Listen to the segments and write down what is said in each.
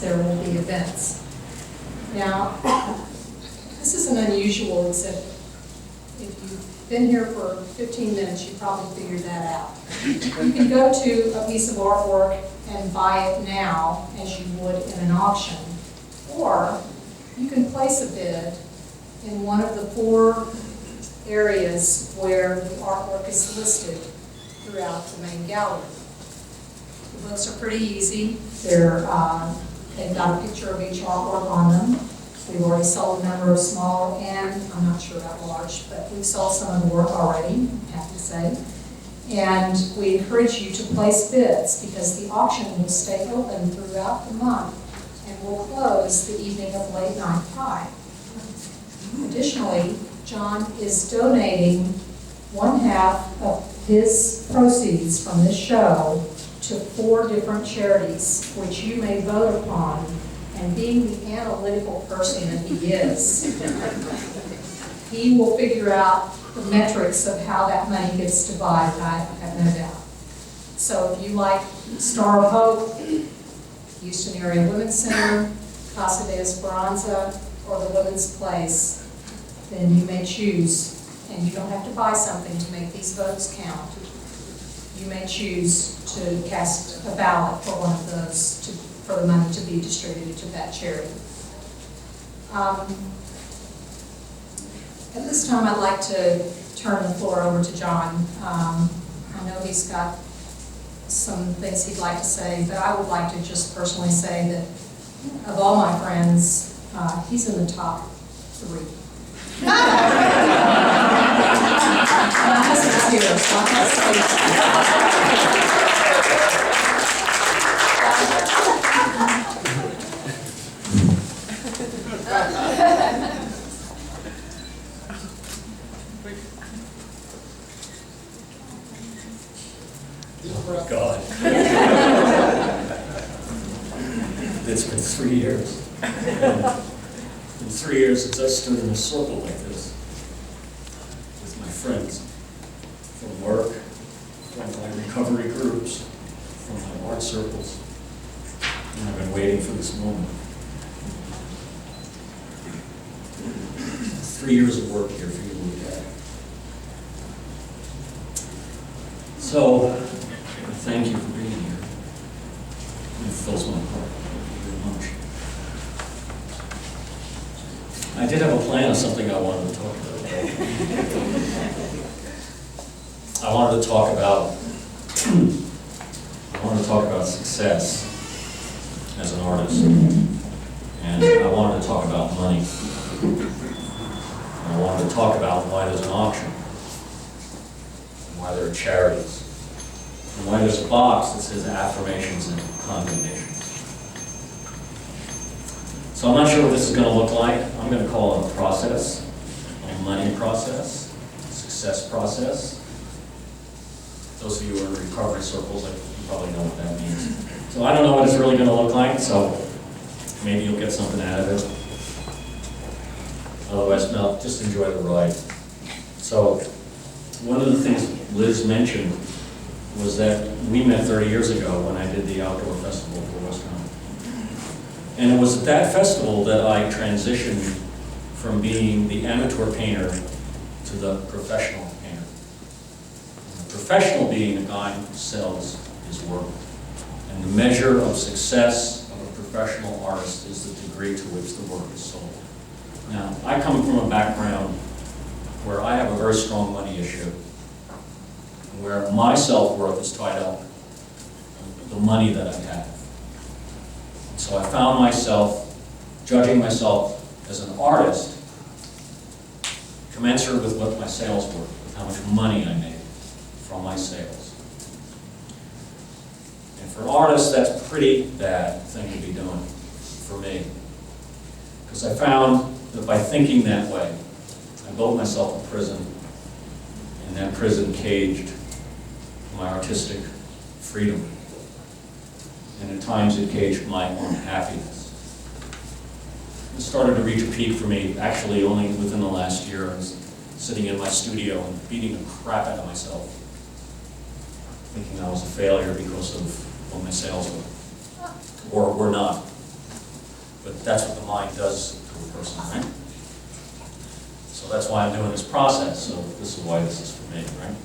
there will be events. Now, this is an unusual exhibit. If you've been here for 15 minutes, you probably figured that out. You can go to a piece of artwork and buy it now as you would in an auction, or you can place a bid in one of the 4 areas where the artwork is listed throughout the main gallery. The books are pretty easy. They've got a picture of each artwork on them. We've already sold a number of small and, I'm not sure about large, but we've sold some of the work already, I'm happy to say. And we encourage you to place bids because the auction will stay open throughout the month and will close the evening of late night pie. Additionally, John is donating 1/2 of his proceeds from this show to 4 different charities, which you may vote upon. And being the analytical person that he is, he will figure out the metrics of how that money gets divided, I have no doubt. So if you like Star of Hope, Houston Area Women's Center, Casa de Esperanza, or the Women's Place, then you may choose, and you don't have to buy something to make these votes count. You may choose to cast a ballot for one of those for the money to be distributed to that charity. At this time, I'd like to turn the floor over to John. I know he's got some things he'd like to say, but I would like to just personally say that of all my friends, he's in the top 3. My husband's here, so I can't say that. Oh, God. It's been 3 years. In 3 years since I stood in a circle like this with my friends from work, from my recovery groups, from my art circles, and I've been waiting for this moment. 3 years of work here for you to look at. So, thank you for being here. It fills my heart. Thank you very much. I did have a plan of something I wanted to talk about. I wanted to talk about success as an artist, and I wanted to talk about money. And I wanted to talk about why there's an auction, and why there are charities, and why there's a box that says affirmations and condemnations. So I'm not sure what this is going to look like. I'm going to call it a process, a money process, success process. Those of you who are in recovery circles, you probably know what that means. So I don't know what it's really going to look like, so maybe you'll get something out of it. Otherwise, no, just enjoy the ride. So one of the things Liz mentioned was that we met 30 years ago when I did the outdoor festival for West County. And it was at that festival that I transitioned from being the amateur painter to the professional painter. And the professional being the guy who sells his work. And the measure of success of a professional artist is the degree to which the work is sold. Now, I come from a background where I have a very strong money issue, where my self-worth is tied up in the money that I have. So I found myself judging myself as an artist commensurate with what my sales were, with how much money I made from my sales. And for artists, that's a pretty bad thing to be doing for me. Because I found that by thinking that way, I built myself a prison, and that prison caged my artistic freedom. And at times it caged my own happiness. It started to reach a peak for me, actually only within the last year. I was sitting in my studio and beating the crap out of myself, thinking I was a failure because of what my sales were, or were not. but that's what the mind does to a person, right? So that's why I'm doing this process, so this is why this is for me, right?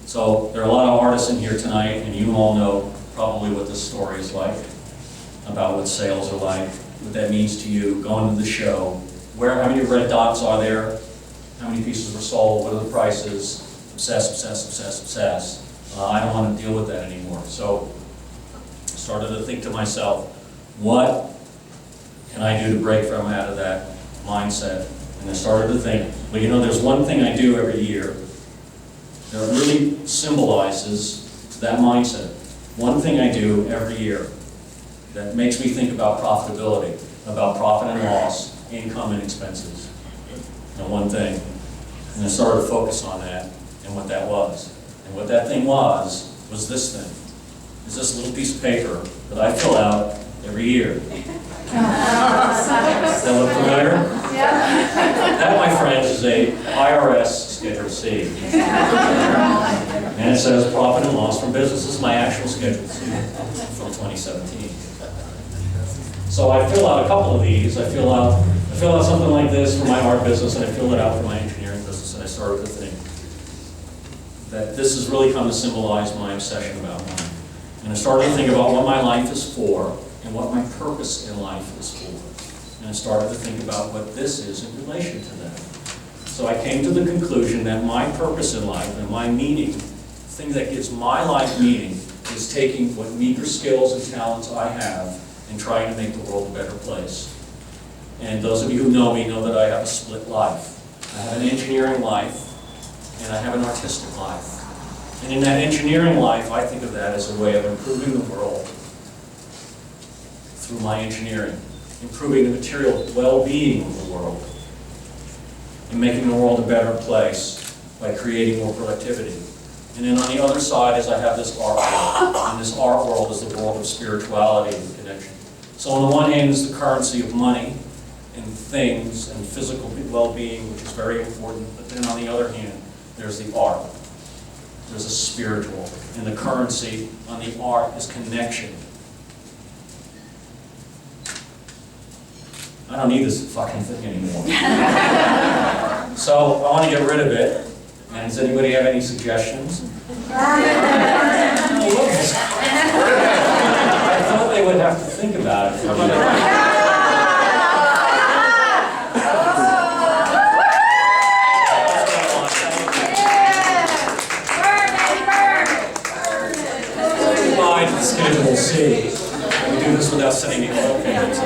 So there are a lot of artists in here tonight, and you all know probably what this story is like, about what sales are like, what that means to you, going to the show, how many red dots are there, how many pieces were sold, what are the prices, obsess, obsess, obsess, obsess. I don't want to deal with that anymore. So I started to think to myself, what can I do to break from out of that mindset? And I started to think, well, you know, there's one thing I do every year that really symbolizes that mindset. One thing I do every year that makes me think about profitability, about profit and loss, income and expenses. And one thing. And I started to focus on that and what that was. And what that thing was this thing. It's this little piece of paper that I fill out every year. Does that look familiar? Yeah. That, my friends, is a IRS Schedule C. And it says profit and loss from business. This is my actual Schedule C from 2017. So I fill out a couple of these. I fill out something like this for my art business, and I fill it out for my engineering business, and I started to think that this has really come to symbolize my obsession about money. And I started to think about what my life is for and what my purpose in life is for. And I started to think about what this is in relation to that. So I came to the conclusion that my purpose in life and my meaning, the thing that gives my life meaning, is taking what meager skills and talents I have and trying to make the world a better place. And those of you who know me know that I have a split life. I have an engineering life and I have an artistic life. And in that engineering life, I think of that as a way of improving the world through my engineering, improving the material well-being of the world, and making the world a better place by creating more productivity. And then on the other side is I have this art world, and this art world is the world of spirituality and connection. So on the one hand is the currency of money and things and physical well-being, which is very important, but then on the other hand, there's the art. There's a spiritual, and the currency on the art is connection. I don't need this fucking thing anymore. So I want to get rid of it. And does anybody have any suggestions? I thought they would have to think about it. Schedule C. We do this without setting any oil payments up.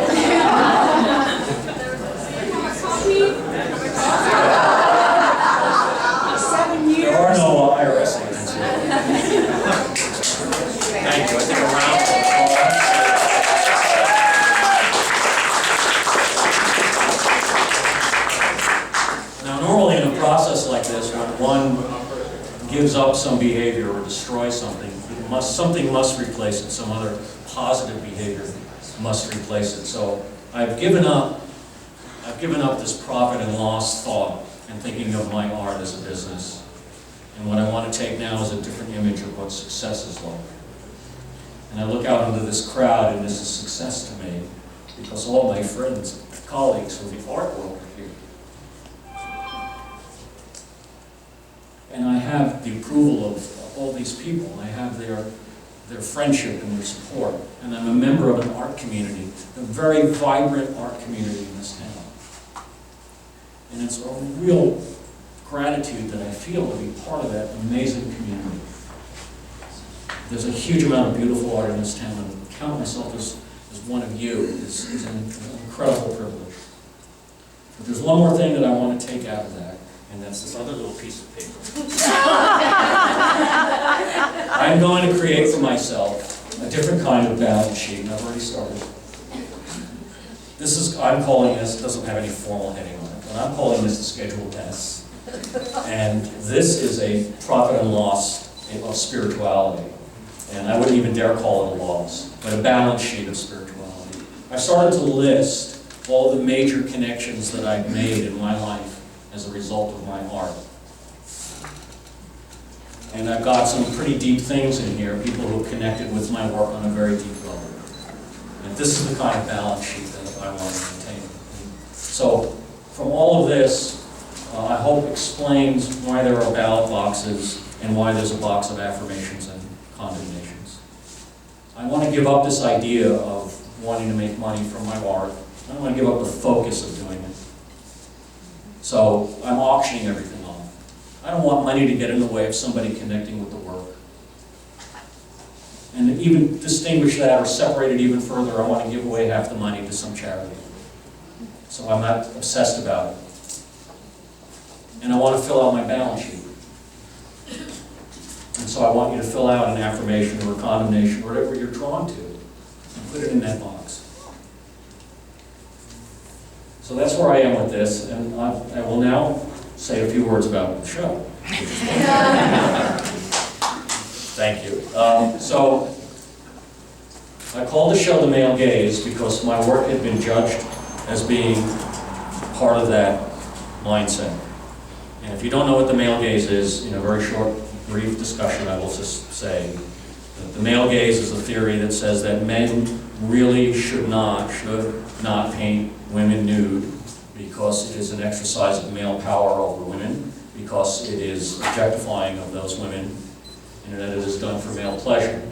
There are no IRS agents here. Thank you. I think a round of applause. Now, normally in a process like this, when one gives up some behavior or destroys something, something must replace it. Some other positive behavior must replace it. So I've given up this profit and loss thought and thinking of my art as a business. And what I want to take now is a different image of what success is like. And I look out into this crowd, and this is success to me because all my friends, colleagues from the art world are here. And I have the approval of all these people. I have their friendship and their support. And I'm a member of an art community, a very vibrant art community in this town. And it's a real gratitude that I feel to be part of that amazing community. There's a huge amount of beautiful art in this town, and to count myself as one of you is an incredible privilege. But there's one more thing that I want to take out of that, and that's this other little piece of paper. I'm going to create for myself a different kind of balance sheet, and I've already started. I'm calling this, it doesn't have any formal heading on it, but I'm calling this the Schedule S. And this is a profit and loss of spirituality. And I wouldn't even dare call it a loss, but a balance sheet of spirituality. I started to list all the major connections that I've made in my life as a result of my art. And I've got some pretty deep things in here, people who connected with my work on a very deep level. And this is the kind of balance sheet that I want to maintain. So from all of this, I hope explains why there are ballot boxes and why there's a box of affirmations and condemnations. I want to give up this idea of wanting to make money from my art. I don't want to give up the focus of doing it. So I'm auctioning everything off. I don't want money to get in the way of somebody connecting with the work. And to even distinguish that or separate it even further, I want to give away half the money to some charity. So I'm not obsessed about it. And I want to fill out my balance sheet. And so I want you to fill out an affirmation or a condemnation, or whatever you're drawn to, and put it in that box. So that's where I am with this, and I will now say a few words about the show. Thank you. So I called the show The Male Gaze because my work had been judged as being part of that mindset. And if you don't know what the male gaze is, in a very short, brief discussion, I will just say that the male gaze is a theory that says that men really should not paint women nude because it is an exercise of male power over women, because it is objectifying of those women, and that it is done for male pleasure.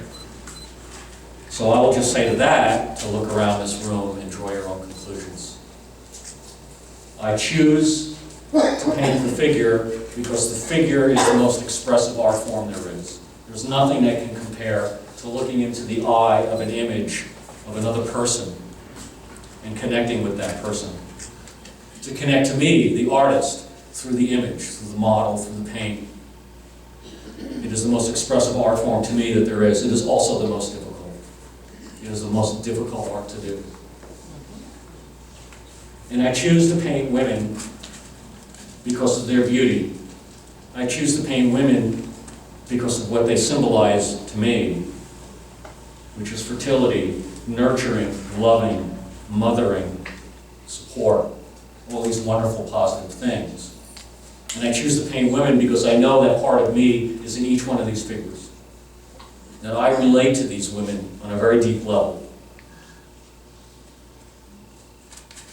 So I will just say to that, to look around this room and draw your own conclusions. I choose to paint the figure because the figure is the most expressive art form there is. There's nothing that can compare to looking into the eye of an image of another person and connecting with that person. To connect to me, the artist, through the image, through the model, through the paint. It is the most expressive art form to me that there is. It is also the most difficult. It is the most difficult art to do. And I choose to paint women because of their beauty. I choose to paint women because of what they symbolize to me, which is fertility, nurturing, loving, mothering, support, all these wonderful positive things. And I choose to paint women because I know that part of me is in each one of these figures. That I relate to these women on a very deep level.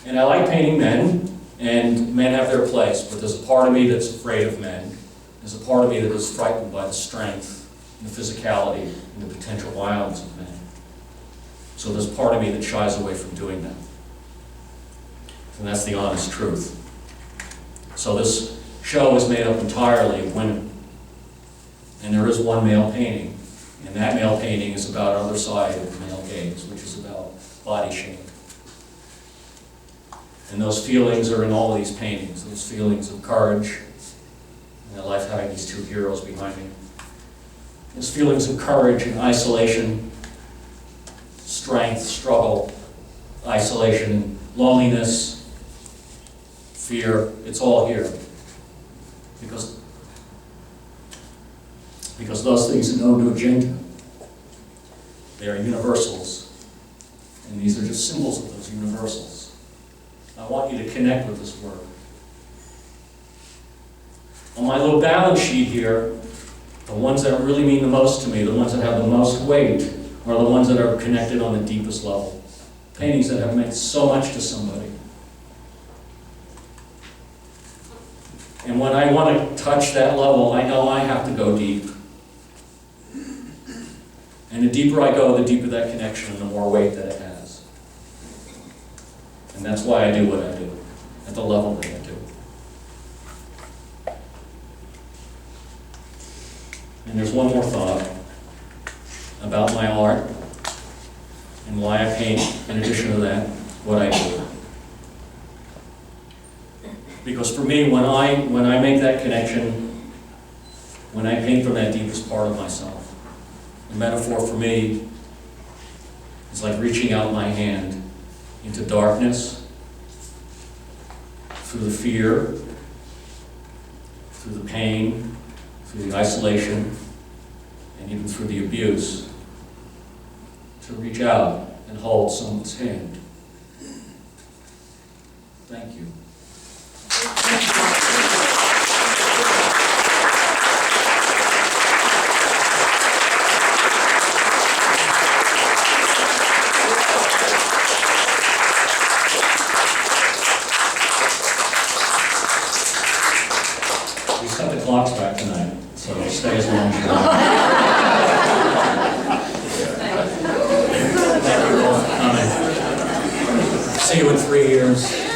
And I like painting men, and men have their place, but there's a part of me that's afraid of men. There's a part of me that is frightened by the strength, and the physicality, and the potential violence of men. So there's part of me that shies away from doing that. And that's the honest truth. So this show is made up entirely of women. And there is one male painting. And that male painting is about another side of the male gaze, which is about body shape. And those feelings are in all of these paintings, those feelings of courage. And I like having these two heroes behind me. Those feelings of courage and isolation, strength, struggle, isolation, loneliness, fear, it's all here. Because those things know no gender. They are universals. And these are just symbols of those universals. I want you to connect with this work. On my little balance sheet here, the ones that really mean the most to me, the ones that have the most weight, are the ones that are connected on the deepest level. Paintings that have meant so much to somebody. And when I want to touch that level, I know I have to go deep. And the deeper I go, the deeper that connection and the more weight that it has. And that's why I do what I do, at the level that I do. And there's one more thought about my art and why I paint, in addition to that, what I do. Because for me, when I make that connection, when I paint from that deepest part of myself, the metaphor for me is like reaching out my hand into darkness, through the fear, through the pain, through the isolation, and even through the abuse, to reach out and hold someone's hand. Thank you. clock's back tonight, so stay as long as you want. Thank you all for coming. See you in 3 years.